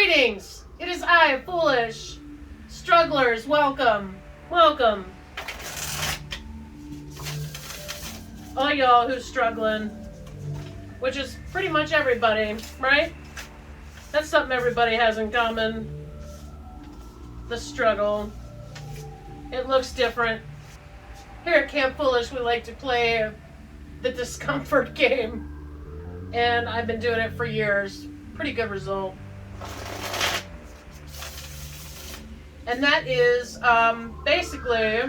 Greetings! It is I, Foolish. Strugglers, welcome. Welcome. All y'all who's struggling, which is pretty much everybody, right? That's something everybody has in common. The struggle. It looks different. Here at Camp Foolish, we like to play the Discomfort Game. And I've been doing it for years. Pretty good result. And that is basically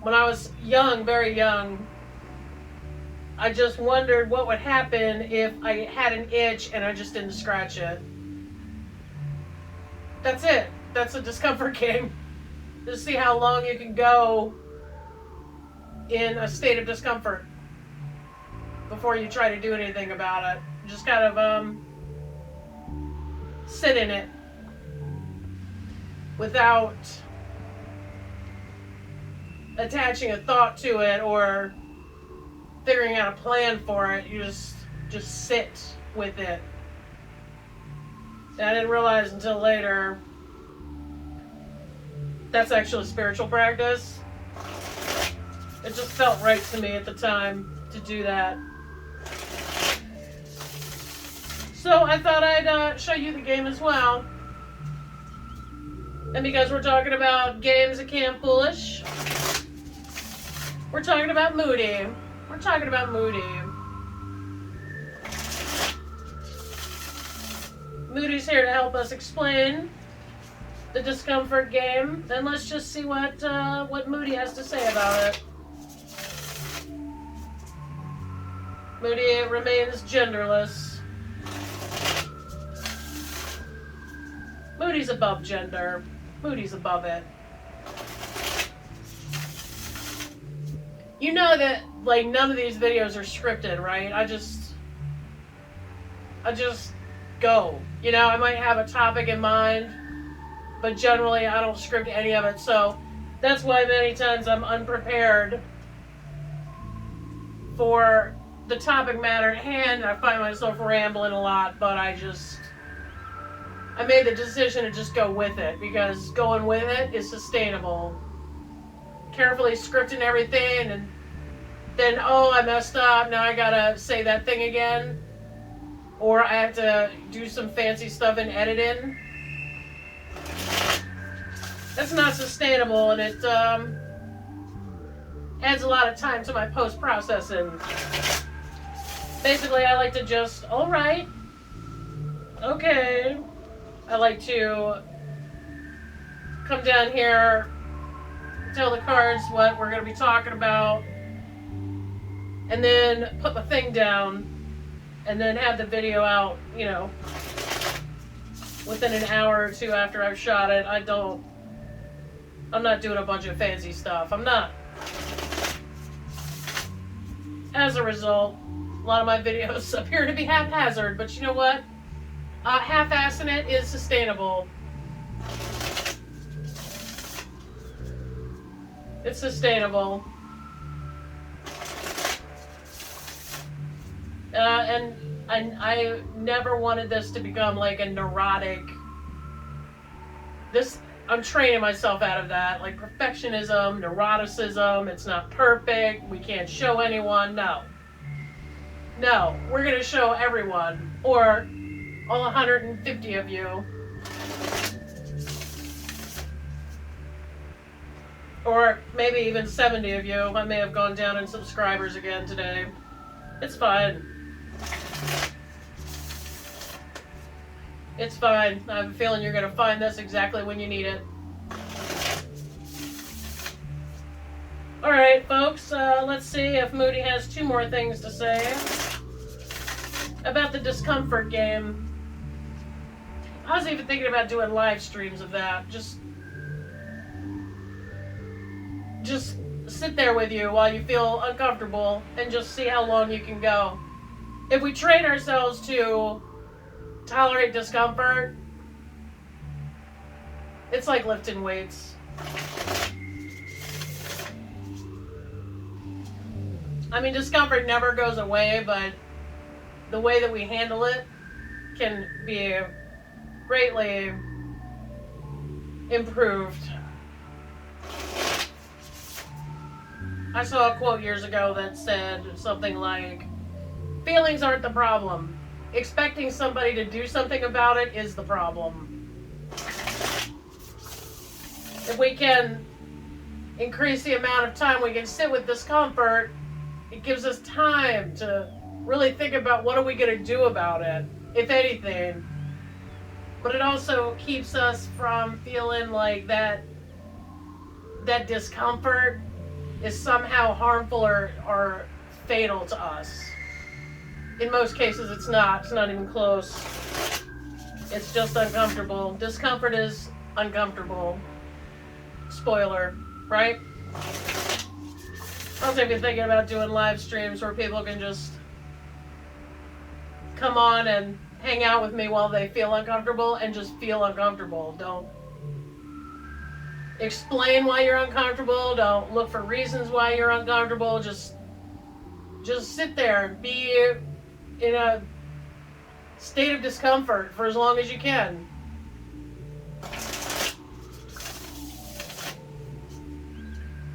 when I was young, very young, I just wondered what would happen if I had an itch and I just didn't scratch it. That's it. That's a discomfort game. Just see how long you can go in a state of discomfort before you try to do anything about it. Just kind of sit in it without attaching a thought to it or figuring out a plan for it. You just sit with it. And I didn't realize until later that's actually spiritual practice. It just felt right to me at the time to do that. So I thought I'd show you the game as well. And because we're talking about games at Camp Foolish, we're talking about Moody. We're talking about Moody. Moody's here to help us explain the discomfort game. And let's just see what Moody has to say about it. Moody remains genderless. Moody's above gender. Moody's above it. You know that, like, none of these videos are scripted, right? I just go. You know, I might have a topic in mind, but generally I don't script any of it. So that's why many times I'm unprepared for the topic matter at hand. I find myself rambling a lot, but I made the decision to just go with it because going with it is sustainable. Carefully scripting everything and then, oh, I messed up, now I gotta say that thing again. Or I have to do some fancy stuff in editing. That's not sustainable, and it adds a lot of time to my post-processing. Basically, I like to just, all right, okay. I like to come down here, tell the cards what we're going to be talking about, and then put my thing down, and then have the video out, you know, within an hour or two after I've shot it. I'm not doing a bunch of fancy stuff. I'm not. As a result, a lot of my videos appear to be haphazard, but you know what? Half-assing it is sustainable. It's sustainable. And I never wanted this to become like a neurotic... I'm training myself out of that. Like perfectionism, neuroticism, it's not perfect, we can't show anyone. No. No, we're going to show everyone. Or all 150 of you. Or maybe even 70 of you. I may have gone down in subscribers again today. It's fine. It's fine. I have a feeling you're going to find this exactly when you need it. Alright, folks. Let's see if Moody has two more things to say about the discomfort game. I was even thinking about doing live streams of that. Just sit there with you while you feel uncomfortable and just see how long you can go. If we train ourselves to tolerate discomfort, it's like lifting weights. I mean, discomfort never goes away, but the way that we handle it can be greatly improved. I saw a quote years ago that said something like, feelings aren't the problem. Expecting somebody to do something about it is the problem. If we can increase the amount of time we can sit with discomfort, it gives us time to really think about what are we going to do about it, if anything. But it also keeps us from feeling like that discomfort is somehow harmful or fatal to us. In most cases, it's not. It's not even close. It's just uncomfortable. Discomfort is uncomfortable. Spoiler, right? I'm even thinking about doing live streams where people can just come on and hang out with me while they feel uncomfortable and just feel uncomfortable. Don't explain why you're uncomfortable. Don't look for reasons why you're uncomfortable. Just sit there and be in a state of discomfort for as long as you can.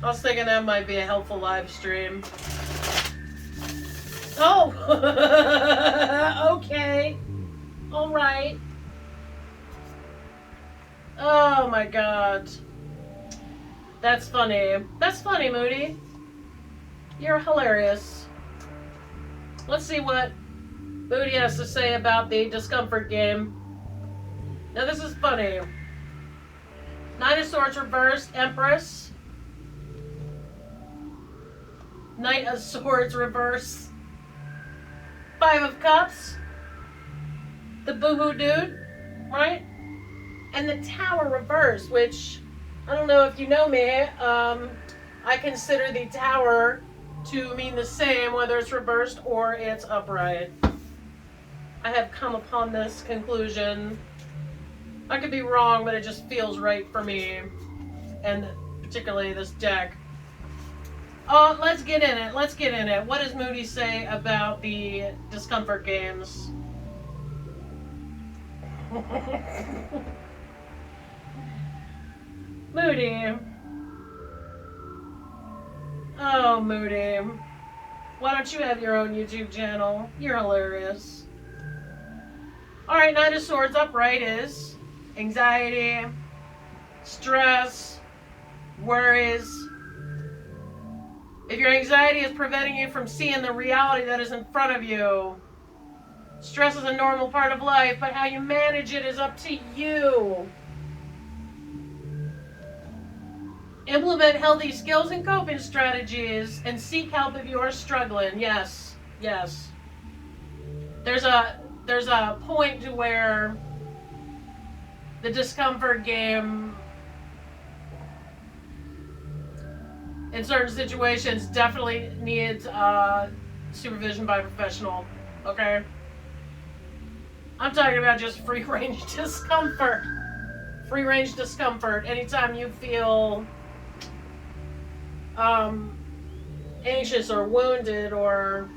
I was thinking that might be a helpful live stream. Oh! Okay. Alright. Oh my god. That's funny. That's funny, Moody. You're hilarious. Let's see what Moody has to say about the Discomfort Game. Now this is funny. Nine of Swords reversed, Empress. Knight of Swords reversed. Five of Cups. The boohoo dude, right? And the Tower reversed, which, I don't know if you know me, I consider the Tower to mean the same whether it's reversed or it's upright. I have come upon this conclusion. I could be wrong, but it just feels right for me, and particularly this deck. Let's get in it. Let's get in it. What does Moody say about the Discomfort Games? Moody. Oh, Moody. Why don't you have your own YouTube channel? You're hilarious. Alright, Knight of Swords upright is anxiety, stress, worries. If your anxiety is preventing you from seeing the reality that is in front of you, stress is a normal part of life, but how you manage it is up to you. Implement healthy skills and coping strategies and seek help if you are struggling. Yes, yes. There's a point to where the Discomfort Game in certain situations definitely needs supervision by a professional, okay? I'm talking about just free-range discomfort. Free-range discomfort. Anytime you feel anxious or wounded or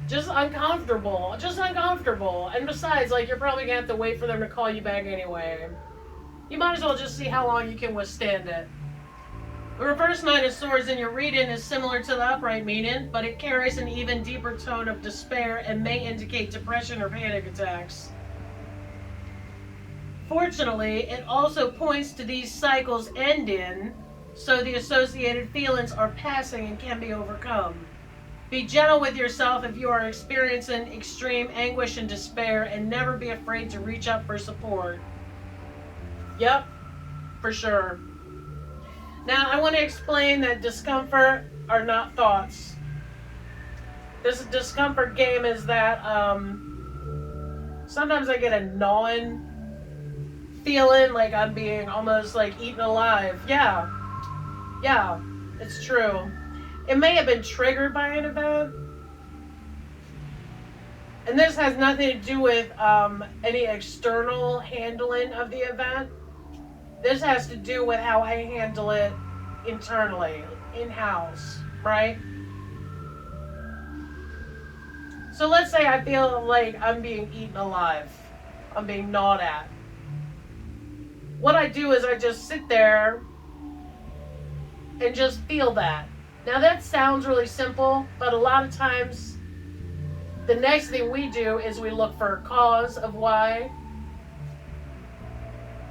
just uncomfortable. And besides, like, you're probably gonna have to wait for them to call you back anyway. You might as well just see how long you can withstand it. The reverse Knight of Swords in your reading is similar to the upright meaning, but it carries an even deeper tone of despair and may indicate depression or panic attacks. Fortunately, it also points to these cycles ending, so the associated feelings are passing and can be overcome. Be gentle with yourself if you are experiencing extreme anguish and despair, and never be afraid to reach out for support. Yep, for sure. Now, I want to explain that discomfort are not thoughts. This Discomfort Game is that sometimes I get a gnawing feeling like I'm being almost like eaten alive. Yeah, it's true. It may have been triggered by an event. And this has nothing to do with any external handling of the event. This has to do with how I handle it internally, in-house, right? So let's say I feel like I'm being eaten alive. I'm being gnawed at. What I do is I just sit there and just feel that. Now that sounds really simple, but a lot of times the next thing we do is we look for a cause of why.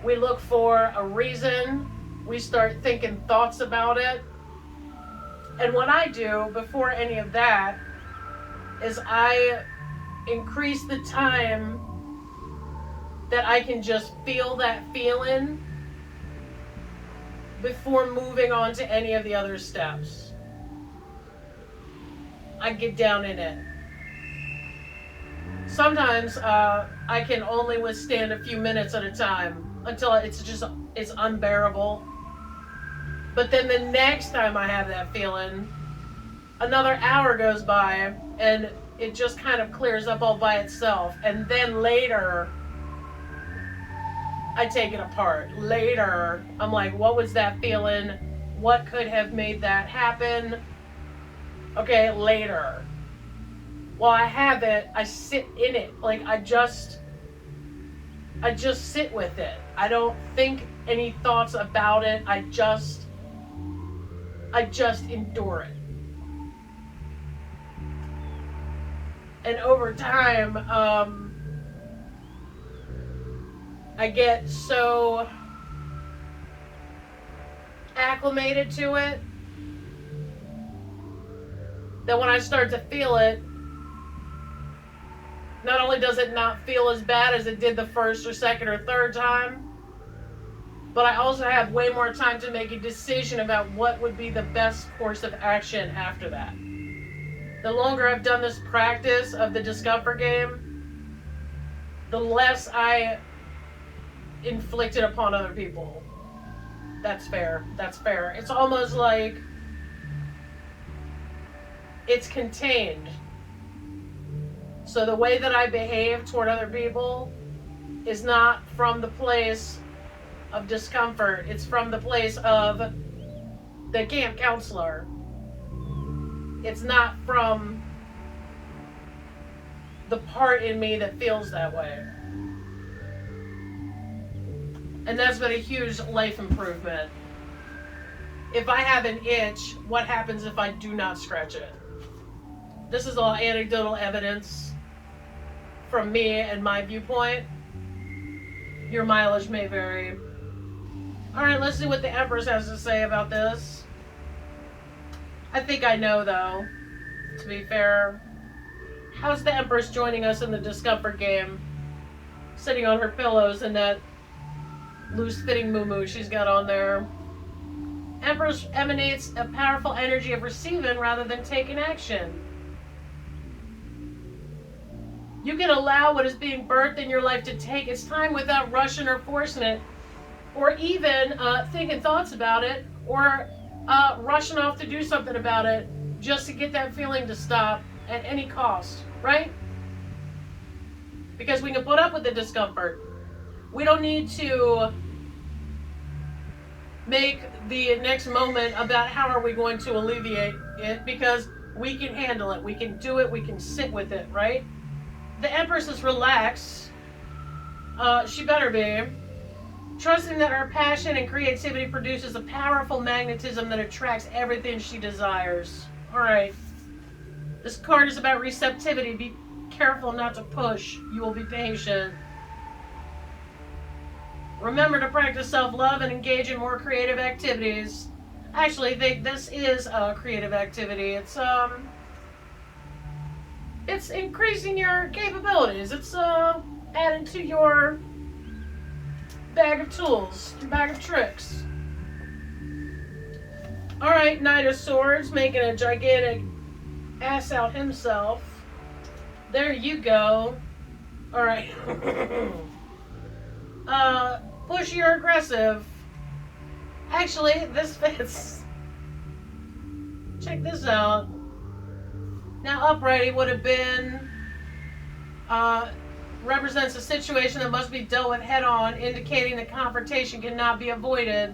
We look for a reason. We start thinking thoughts about it. And what I do before any of that is I increase the time that I can just feel that feeling before moving on to any of the other steps. I get down in it. Sometimes I can only withstand a few minutes at a time until it's unbearable. But then the next time I have that feeling, another hour goes by and it just kind of clears up all by itself. And then later, I take it apart. Later, I'm like, what was that feeling? What could have made that happen? Okay, later. While I have it, I sit in it. Like, I just sit with it. I don't think any thoughts about it. I just endure it. And over time, I get so acclimated to it that when I start to feel it, not only does it not feel as bad as it did the first or second or third time, but I also have way more time to make a decision about what would be the best course of action after that. The longer I've done this practice of the discomfort game, the less I inflict it upon other people. That's fair. That's fair. It's almost like it's contained. So the way that I behave toward other people is not from the place of discomfort. It's from the place of the camp counselor. It's not from the part in me that feels that way. And that's been a huge life improvement. If I have an itch, what happens if I do not scratch it? This is all anecdotal evidence from me and my viewpoint. Your mileage may vary. Alright, let's see what the Empress has to say about this. I think I know, though, to be fair. How's the Empress joining us in the discomfort game? Sitting on her pillows in that loose-fitting muumuu she's got on there. Empress emanates a powerful energy of receiving rather than taking action. You can allow what is being birthed in your life to take its time without rushing or forcing it, or even thinking thoughts about it, or rushing off to do something about it just to get that feeling to stop at any cost, right? Because we can put up with the discomfort. We don't need to make the next moment about how are we going to alleviate it, because we can handle it. We can do it. We can sit with it, right? The Empress is relaxed. She better be. Trusting that her passion and creativity produces a powerful magnetism that attracts everything she desires. Alright. This card is about receptivity. Be careful not to push. You will be patient. Remember to practice self-love and engage in more creative activities. Actually, this is a creative activity. It's increasing your capabilities. It's adding to your bag of tools, bag of tricks. Alright, Knight of Swords, making a gigantic ass out himself. There you go. Alright. Pushy or aggressive. Actually, this fits. Check this out. Now, upright would have been represents a situation that must be dealt with head on, indicating that confrontation cannot be avoided.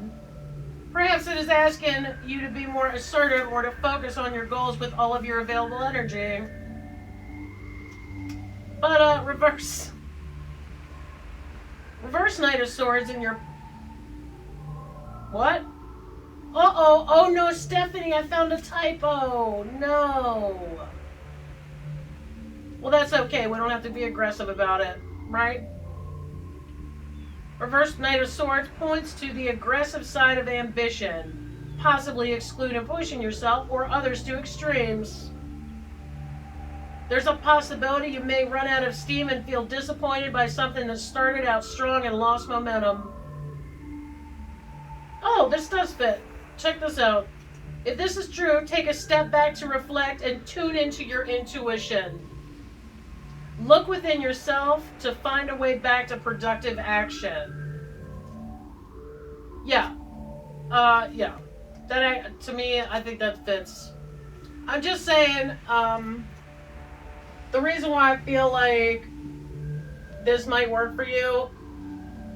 Perhaps it is asking you to be more assertive or to focus on your goals with all of your available energy. But reverse Reverse Knight of Swords in your... What? Uh-oh. Oh, no, Stefanie, I found a typo. No. Well, that's okay. We don't have to be aggressive about it, right? Reverse Knight of Swords points to the aggressive side of ambition, possibly excluding pushing yourself or others to extremes. There's a possibility you may run out of steam and feel disappointed by something that started out strong and lost momentum. Oh, this does fit. Check this out. If this is true, take a step back to reflect and tune into your intuition. Look within yourself to find a way back to productive action. Yeah. Yeah. That, to me, I think that fits. I'm just saying, the reason why I feel like this might work for you,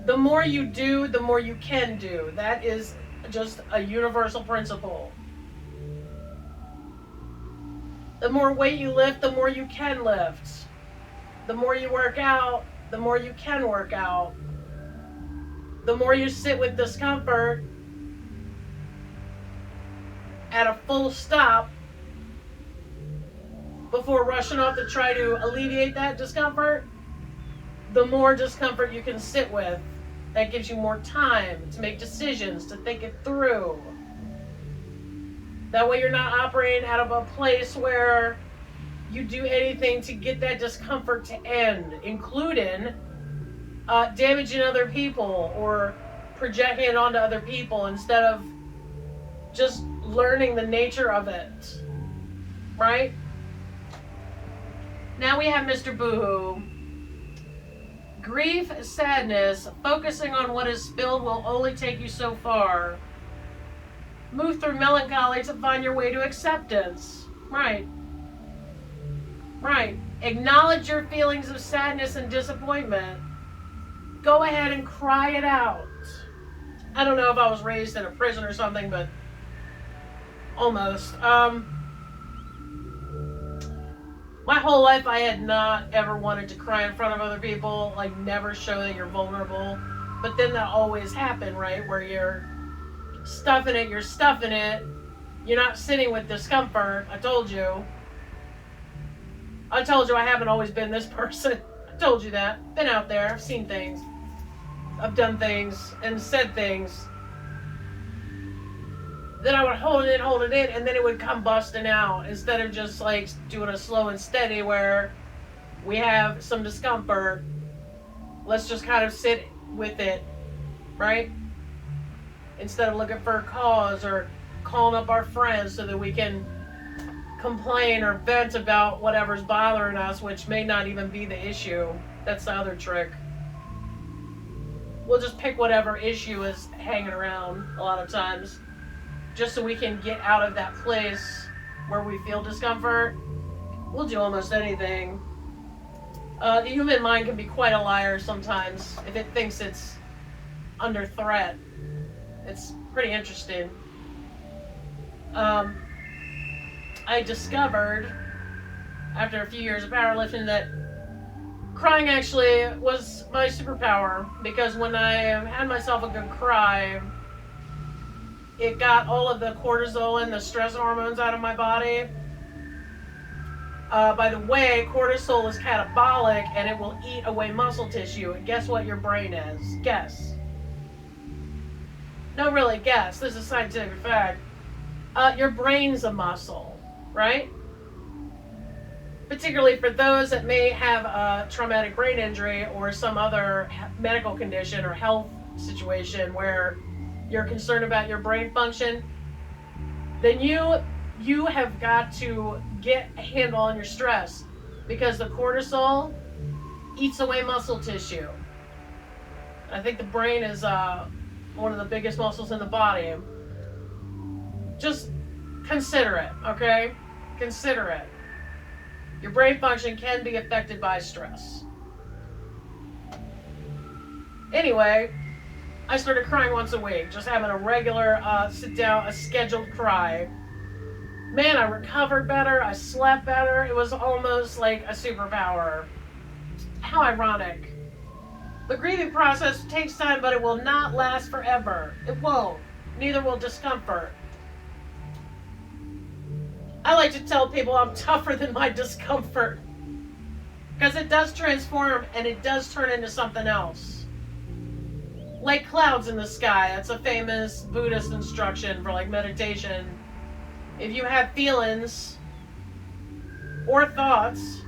the more you do, the more you can do. That is just a universal principle. The more weight you lift, the more you can lift. The more you work out, the more you can work out. The more you sit with discomfort at a full stop before rushing off to try to alleviate that discomfort, the more discomfort you can sit with. That gives you more time to make decisions, to think it through. That way you're not operating out of a place where you do anything to get that discomfort to end, including damaging other people or projecting it onto other people instead of just learning the nature of it, right? Now we have Mr. Boohoo. Grief, sadness, focusing on what is spilled will only take you so far. Move through melancholy to find your way to acceptance. Right. Right. Acknowledge your feelings of sadness and disappointment. Go ahead and cry it out. I don't know if I was raised in a prison or something, but almost. My whole life I had not ever wanted to cry in front of other people, like never show that you're vulnerable. But then that always happened, right? Where you're stuffing it, you're not sitting with discomfort. I told you I haven't always been this person. I told you that. Been out there, I've seen things. I've done things and said things. Then I would hold it in, and then it would come busting out instead of just like doing a slow and steady where we have some discomfort. Let's just kind of sit with it, right? Instead of looking for a cause or calling up our friends so that we can complain or vent about whatever's bothering us, which may not even be the issue. That's the other trick. We'll just pick whatever issue is hanging around a lot of times, just so we can get out of that place where we feel discomfort. We'll do almost anything. The human mind can be quite a liar sometimes if it thinks it's under threat. It's pretty interesting. I discovered after a few years of powerlifting that crying actually was my superpower, because when I had myself a good cry, it got all of the cortisol and the stress hormones out of my body. By the way, cortisol is catabolic and it will eat away muscle tissue. And guess what your brain is? Guess. No, really, guess. This is scientific fact. Your brain's a muscle, right? Particularly for those that may have a traumatic brain injury or some other medical condition or health situation where you're concerned about your brain function, then you have got to get a handle on your stress, because the cortisol eats away muscle tissue. I think the brain is one of the biggest muscles in the body. Just consider it, okay? Consider it. Your brain function can be affected by stress. Anyway, I started crying once a week, just having a regular sit down, a scheduled cry. Man, I recovered better, I slept better. It was almost like a superpower. How ironic. The grieving process takes time, but it will not last forever. It won't. Neither will discomfort. I like to tell people I'm tougher than my discomfort. Because it does transform and it does turn into something else. Like clouds in the sky. That's a famous Buddhist instruction for like meditation. If you have feelings or thoughts,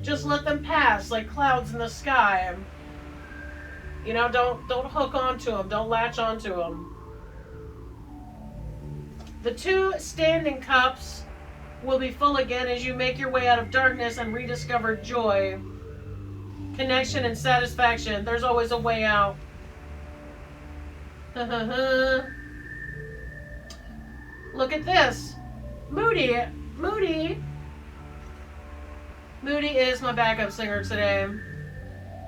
just let them pass like clouds in the sky. You know, don't hook onto them. Don't latch onto them. The 2 standing cups will be full again as you make your way out of darkness and rediscover joy, connection, and satisfaction. There's always a way out. Look at this. Moody is my backup singer today.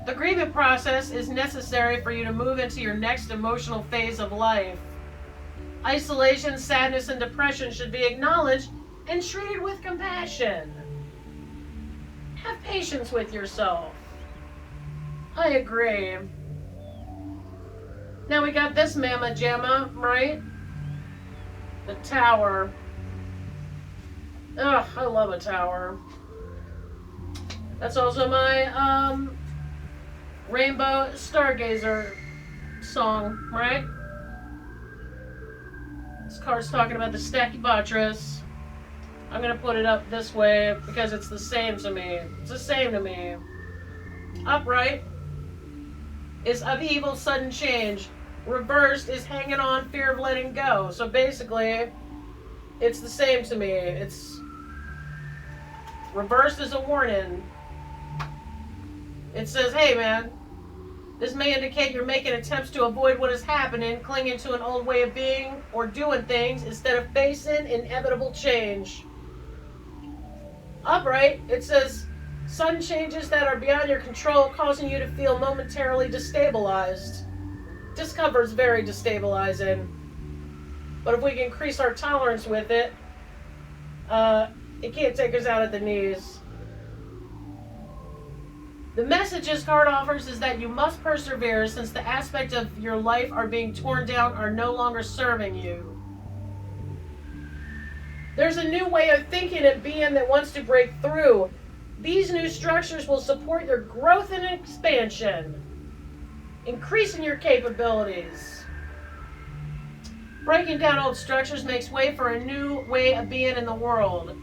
The grieving process is necessary for you to move into your next emotional phase of life. Isolation, sadness, and depression should be acknowledged and treated with compassion. Have patience with yourself. I agree. Now we got this mamma jamma, right? The Tower. Ugh, I love a tower. That's also my Rainbow Stargazer song, right? This card's talking about the Stachybotrys. I'm going to put it up this way because it's the same to me. It's the same to me. Upright is upheaval, sudden change. Reversed is hanging on, fear of letting go. So basically, it's the same to me. It's reversed is a warning. It says, hey man, this may indicate you're making attempts to avoid what is happening, clinging to an old way of being or doing things instead of facing inevitable change. Upright, it says, sudden changes that are beyond your control, causing you to feel momentarily destabilized. Discomfort is very destabilizing. But if we can increase our tolerance with it, it can't take us out at the knees. The message this card offers is that you must persevere since the aspects of your life are being torn down are no longer serving you. There's a new way of thinking and being that wants to break through. These new structures will support your growth and expansion, increasing your capabilities. Breaking down old structures makes way for a new way of being in the world.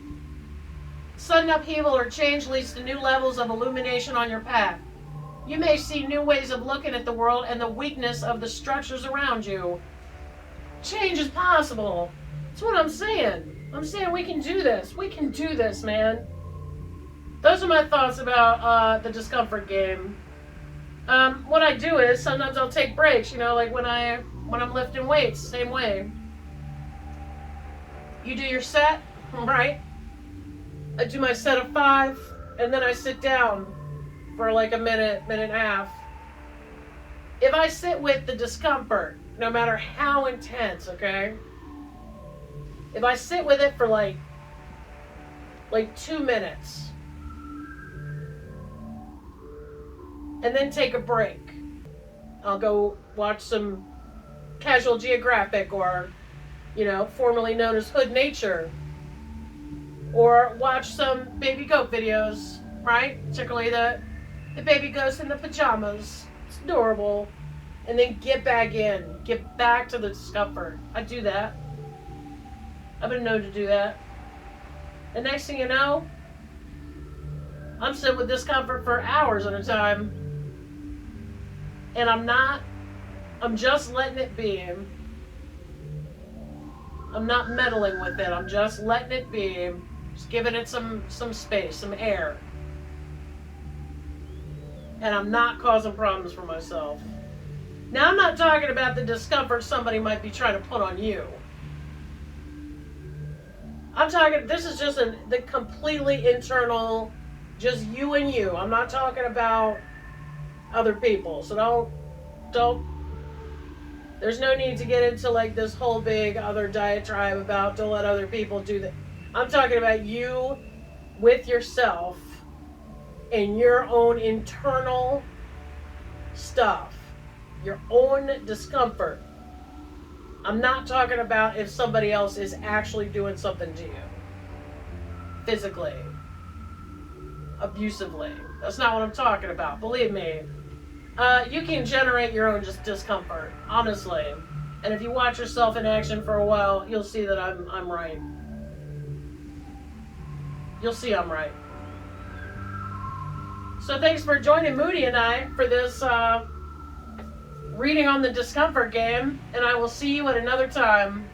Sudden upheaval or change leads to new levels of illumination on your path. You may see new ways of looking at the world and the weakness of the structures around you. Change is possible. That's what I'm saying. I'm saying we can do this. We can do this, man. Those are my thoughts about the Discomfort Game. What I do is sometimes I'll take breaks, you know, like when I'm lifting weights, same way. You do your set, right? I do my set of 5, and then I sit down for like a minute and a half. If I sit with the discomfort, no matter how intense, okay? If I sit with it for like 2 minutes, and then take a break, I'll go watch some Casual Geographic or, you know, formerly known as Hood Nature. Or watch some baby goat videos, right? Particularly the baby goats in the pajamas. It's adorable. And then get back in. Get back to the discomfort. I do that. I've been known to do that. The next thing you know, I'm sitting with discomfort for hours at a time. And I'm just letting it be. I'm not meddling with it. I'm just letting it be. Just giving it some space, some air. And I'm not causing problems for myself. Now, I'm not talking about the discomfort somebody might be trying to put on you. I'm talking, this is just the completely internal, just you and you. I'm not talking about other people. So don't, there's no need to get into like this whole big other diatribe about don't let other people do that. I'm talking about you with yourself and your own internal stuff, your own discomfort. I'm not talking about if somebody else is actually doing something to you. Physically. Abusively. That's not what I'm talking about. Believe me. You can generate your own just discomfort. Honestly. And if you watch yourself in action for a while, you'll see that I'm right. You'll see I'm right. So thanks for joining Moody and I for this reading on the Discomfort Game, and I will see you at another time.